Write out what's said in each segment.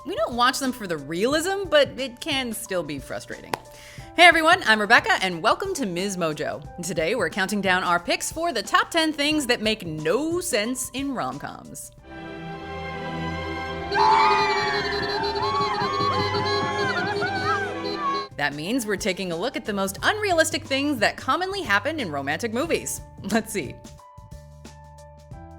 We don't watch them for the realism, but it can still be frustrating. Hey everyone, I'm Rebecca and welcome to MsMojo. Today we're counting down our picks for the top 10 things that make no sense in rom-coms. That means we're taking a look at the most unrealistic things that commonly happen in romantic movies. Let's see.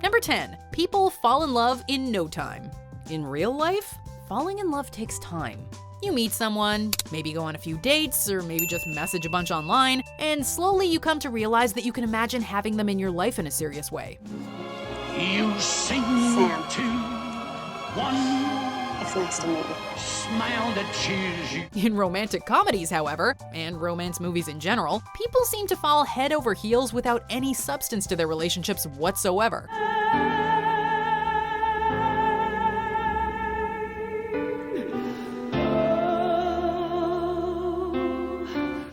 Number 10. People fall in love in no time. In real life, falling in love takes time. You meet someone, maybe go on a few dates, or maybe just message a bunch online, and slowly you come to realize that you can imagine having them in your life in a serious way. You sing to one. It's nice to meet you. Smile that cheers you. In romantic comedies, however, and romance movies in general, people seem to fall head over heels without any substance to their relationships whatsoever.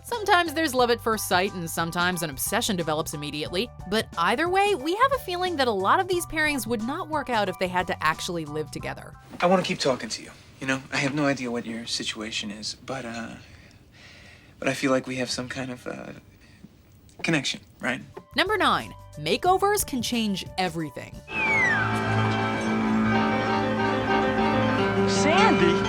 Sometimes there's love at first sight, and sometimes an obsession develops immediately. But either way, we have a feeling that a lot of these pairings would not work out if they had to actually live together. I want to keep talking to you. You know, I have no idea what your situation is, but I feel like we have some kind of connection, right? Number 9. Makeovers can change everything. Sandy?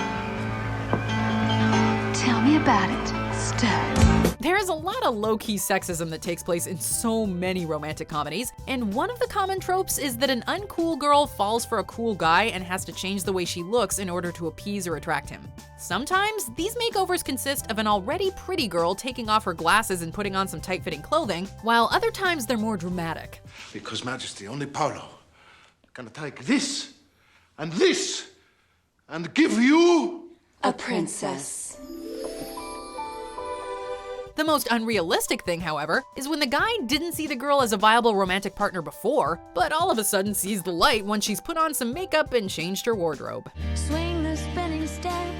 Tell me about it, stud. There is a lot of low-key sexism that takes place in so many romantic comedies, and one of the common tropes is that an uncool girl falls for a cool guy and has to change the way she looks in order to appease or attract him. Sometimes, these makeovers consist of an already pretty girl taking off her glasses and putting on some tight-fitting clothing, while other times they're more dramatic. Because, Majesty, only Paolo can take this and give you A princess. The most unrealistic thing, however, is when the guy didn't see the girl as a viable romantic partner before, but all of a sudden sees the light when she's put on some makeup and changed her wardrobe. Swing the spinning step.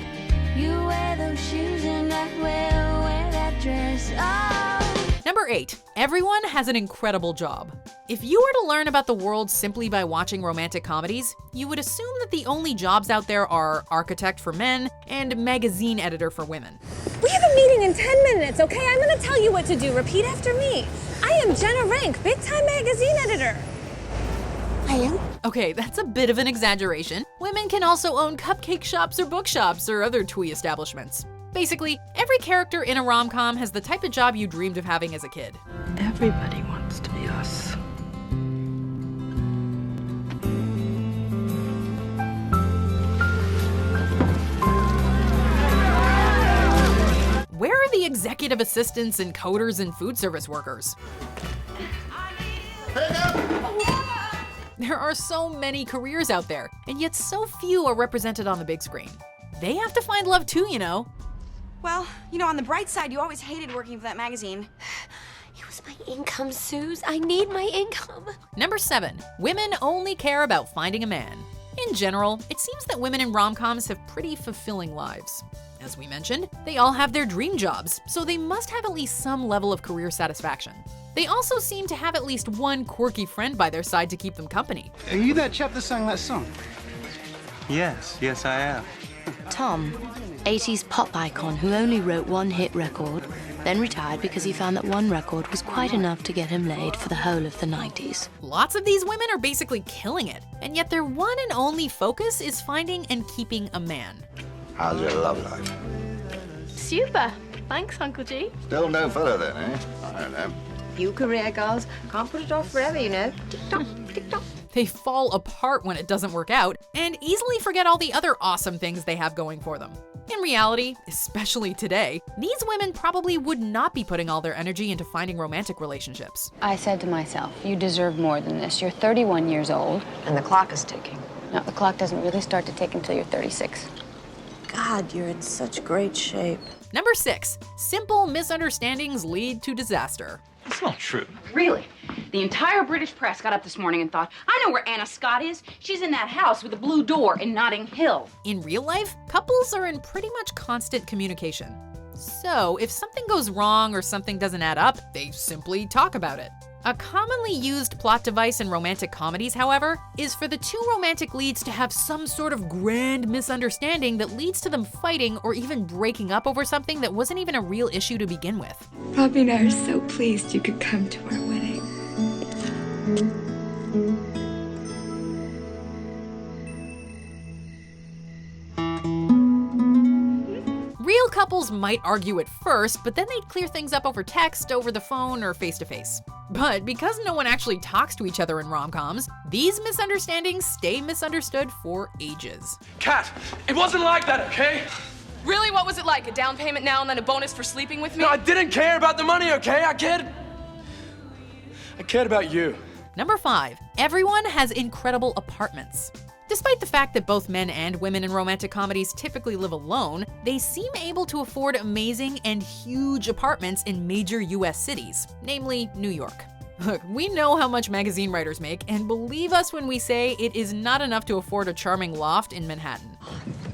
You wear those shoes and I will wear that dress. Oh. Number 8. Everyone has an incredible job. If you were to learn about the world simply by watching romantic comedies, you would assume that the only jobs out there are architect for men and magazine editor for women. We have a meeting in 10 minutes, okay? I'm gonna tell you what to do. Repeat after me. I am Jenna Rank, big-time magazine editor. I am? Okay, that's a bit of an exaggeration. Women can also own cupcake shops or bookshops or other twee establishments. Basically, every character in a rom-com has the type of job you dreamed of having as a kid. Everybody wants to be us. Where are the executive assistants and coders and food service workers? There are so many careers out there, and yet so few are represented on the big screen. They have to find love too, you know. Well, you know, on the bright side, you always hated working for that magazine. It was my income, Suze. I need my income. Number 7. Women only care about finding a man. In general, it seems that women in rom-coms have pretty fulfilling lives. As we mentioned, they all have their dream jobs, so they must have at least some level of career satisfaction. They also seem to have at least one quirky friend by their side to keep them company. Are you that chap that sang that song? Yes, I am. Tom, 80s pop icon who only wrote one hit record, then retired because he found that one record was quite enough to get him laid for the whole of the 90s. Lots of these women are basically killing it, and yet their one and only focus is finding and keeping a man. How's your love life? Super. Thanks, Uncle G. Still no fella then, eh? I don't know. Few career girls can't put it off forever, you know. Tick-tock, tick-tock. They fall apart when it doesn't work out, and easily forget all the other awesome things they have going for them. In reality, especially today, these women probably would not be putting all their energy into finding romantic relationships. I said to myself, you deserve more than this. You're 31 years old. And the clock is ticking. No, the clock doesn't really start to tick until you're 36. God, you're in such great shape. Number 6. Simple misunderstandings lead to disaster. That's not true. Really? The entire British press got up this morning and thought, I know where Anna Scott is. She's in that house with the blue door in Notting Hill. In real life, couples are in pretty much constant communication. So if something goes wrong or something doesn't add up, they simply talk about it. A commonly used plot device in romantic comedies, however, is for the two romantic leads to have some sort of grand misunderstanding that leads to them fighting or even breaking up over something that wasn't even a real issue to begin with. Robbie and I are so pleased you could come to our wedding. Real couples might argue at first, but then they'd clear things up over text, over the phone, or face-to-face. But because no one actually talks to each other in rom-coms, these misunderstandings stay misunderstood for ages. Kat, it wasn't like that, okay? Really, what was it like? A down payment now and then a bonus for sleeping with me? No, I didn't care about the money, okay? I cared about you. Number 5, everyone has incredible apartments. Despite the fact that both men and women in romantic comedies typically live alone, they seem able to afford amazing and huge apartments in major US cities, namely New York. Look, we know how much magazine writers make, and believe us when we say it is not enough to afford a charming loft in Manhattan.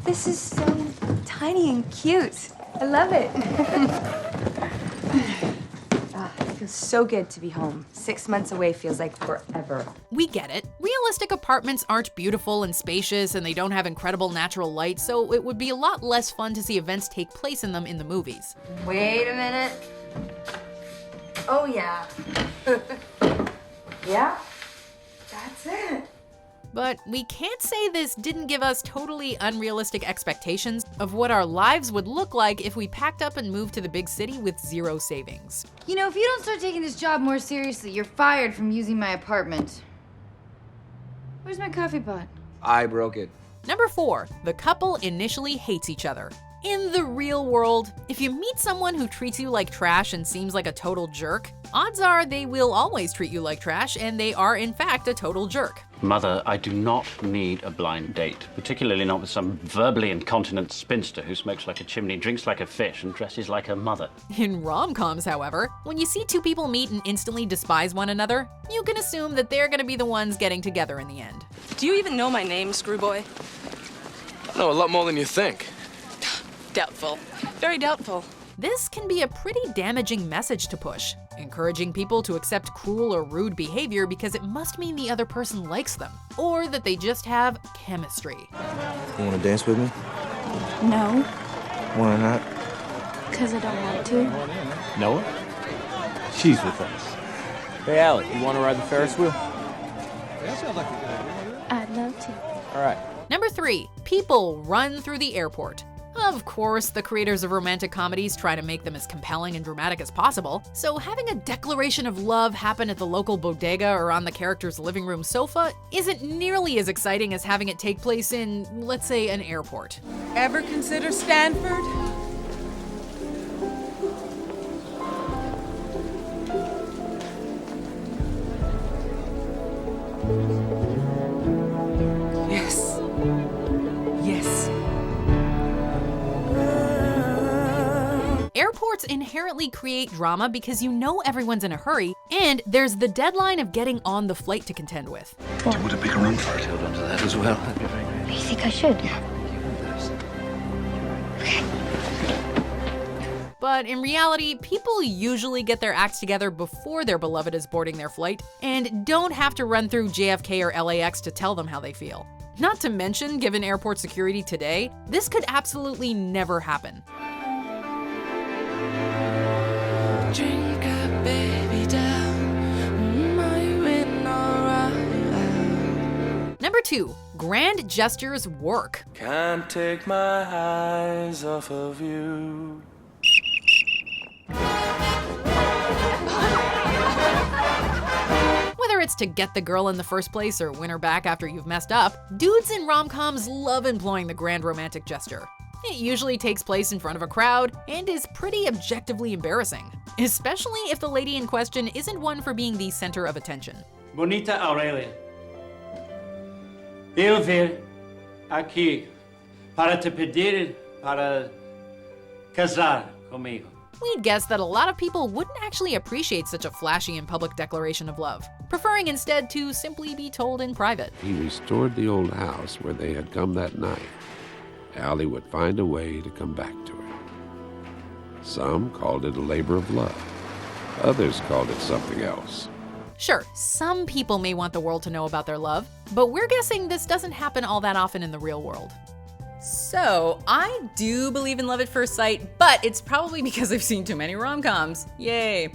This is so tiny and cute. I love it. It feels so good to be home. 6 months away feels like forever. We get it. Realistic apartments aren't beautiful and spacious, and they don't have incredible natural light, so it would be a lot less fun to see events take place in them in the movies. Wait a minute. Oh, yeah. Yeah? That's it. But we can't say this didn't give us totally unrealistic expectations of what our lives would look like if we packed up and moved to the big city with zero savings. You know, if you don't start taking this job more seriously, you're fired from using my apartment. Where's my coffee pot? I broke it. Number 4, the couple initially hates each other. In the real world, if you meet someone who treats you like trash and seems like a total jerk, odds are they will always treat you like trash, and they are in fact a total jerk. Mother, I do not need a blind date, particularly not with some verbally incontinent spinster who smokes like a chimney, drinks like a fish, and dresses like her mother. In rom-coms, however, when you see two people meet and instantly despise one another, you can assume that they're gonna be the ones getting together in the end. Do you even know my name, Screwboy? I know a lot more than you think. Doubtful. Very doubtful. This can be a pretty damaging message to push, encouraging people to accept cruel or rude behavior because it must mean the other person likes them, or that they just have chemistry. You wanna dance with me? No. Why not? Because I don't want to. Noah? She's with us. Hey, Alec, you wanna ride the Ferris wheel? I'd love to. All right. Number 3, people run through the airport. Of course, the creators of romantic comedies try to make them as compelling and dramatic as possible, so having a declaration of love happen at the local bodega or on the character's living room sofa isn't nearly as exciting as having it take place in, let's say, an airport. Ever consider Stanford? Yes. Yes. Airports inherently create drama because you know everyone's in a hurry, and there's the deadline of getting on the flight to contend with. Do you want a bigger room for it? Hold on to that as well. That'd be very great. Do you think I should? But in reality, people usually get their acts together before their beloved is boarding their flight, and don't have to run through JFK or LAX to tell them how they feel. Not to mention, given airport security today, this could absolutely never happen. Drink up, baby, down. Are you in alright? Number 2, grand gestures work. Can't take my eyes off of you. Whether it's to get the girl in the first place or win her back after you've messed up, dudes in rom-coms love employing the grand romantic gesture. It usually takes place in front of a crowd and is pretty objectively embarrassing, especially if the lady in question isn't one for being the center of attention. Bonita Aurelia, eu vir aqui para te pedir para casar comigo. We'd guess that a lot of people wouldn't actually appreciate such a flashy and public declaration of love, preferring instead to simply be told in private. He restored the old house where they had come that night. Allie would find a way to come back to her. Some called it a labor of love. Others called it something else. Sure, some people may want the world to know about their love, but we're guessing this doesn't happen all that often in the real world. So, I do believe in love at first sight, but it's probably because I've seen too many rom-coms. Yay.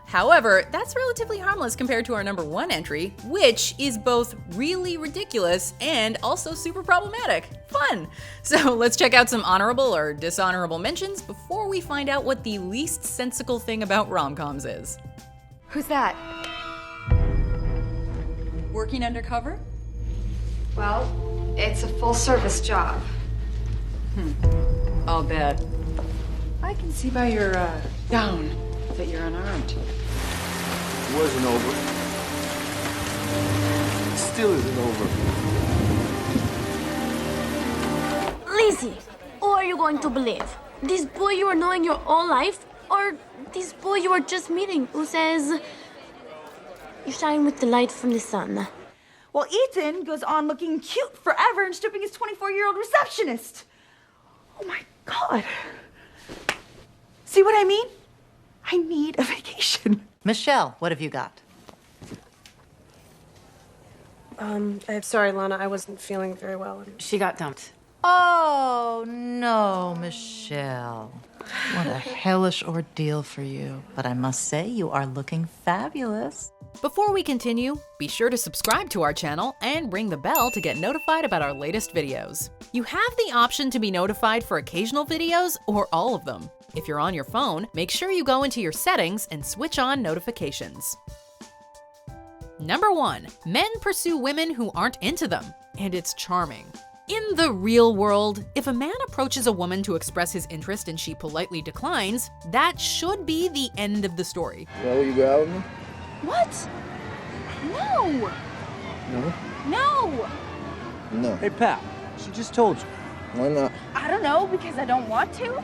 However, that's relatively harmless compared to our number 1 entry, which is both really ridiculous and also super problematic. Fun! So let's check out some honorable or dishonorable mentions before we find out what the least sensical thing about rom-coms is. Who's that? Working undercover? Well, it's a full-service job. I'll bet. I can see by your gown that you're unarmed. It wasn't over. It still isn't over. Lizzie, who are you going to believe? This boy you are knowing your whole life? Or this boy you are just meeting who says, you shine with the light from the sun? Well, Ethan goes on looking cute forever and stripping his 24-year-old receptionist. Oh my God. See what I mean? I need a vacation. Michelle, what have you got? I'm sorry, Lana, I wasn't feeling very well. She got dumped. Oh, no, Michelle. What a hellish ordeal for you. But I must say, you are looking fabulous. Before we continue, be sure to subscribe to our channel and ring the bell to get notified about our latest videos. You have the option to be notified for occasional videos or all of them. If you're on your phone, make sure you go into your settings and switch on notifications. Number 1, men pursue women who aren't into them, and it's charming. In the real world, if a man approaches a woman to express his interest and she politely declines, that should be the end of the story. Well, will you go out with me? What? No! No? No! No. Hey, pal, she just told you. Why not? I don't know, because I don't want to.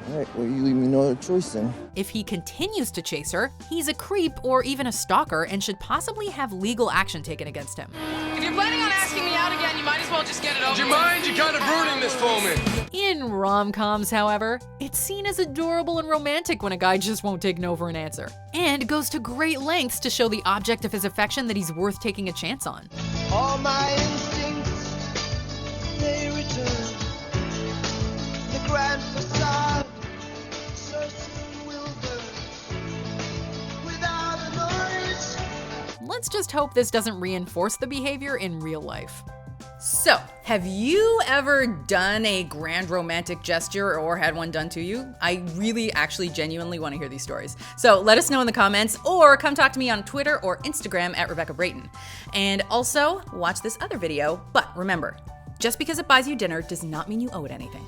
All right, well, you leave me no other choice then. If he continues to chase her, he's a creep or even a stalker and should possibly have legal action taken against him. If you're planning on asking me out again, you might as well just get it over. Do you mind? You're kind of ruining this for me. In rom-coms, however, it's seen as adorable and romantic when a guy just won't take no for an answer, and goes to great lengths to show the object of his affection that he's worth taking a chance on. All my instincts, they return. The grand facade, so soon will burn. Without a noise. Let's just hope this doesn't reinforce the behavior in real life. So, have you ever done a grand romantic gesture or had one done to you? I really actually genuinely want to hear these stories. So let us know in the comments or come talk to me on Twitter or Instagram at Rebecca Brayton. And also watch this other video, but remember, just because it buys you dinner does not mean you owe it anything.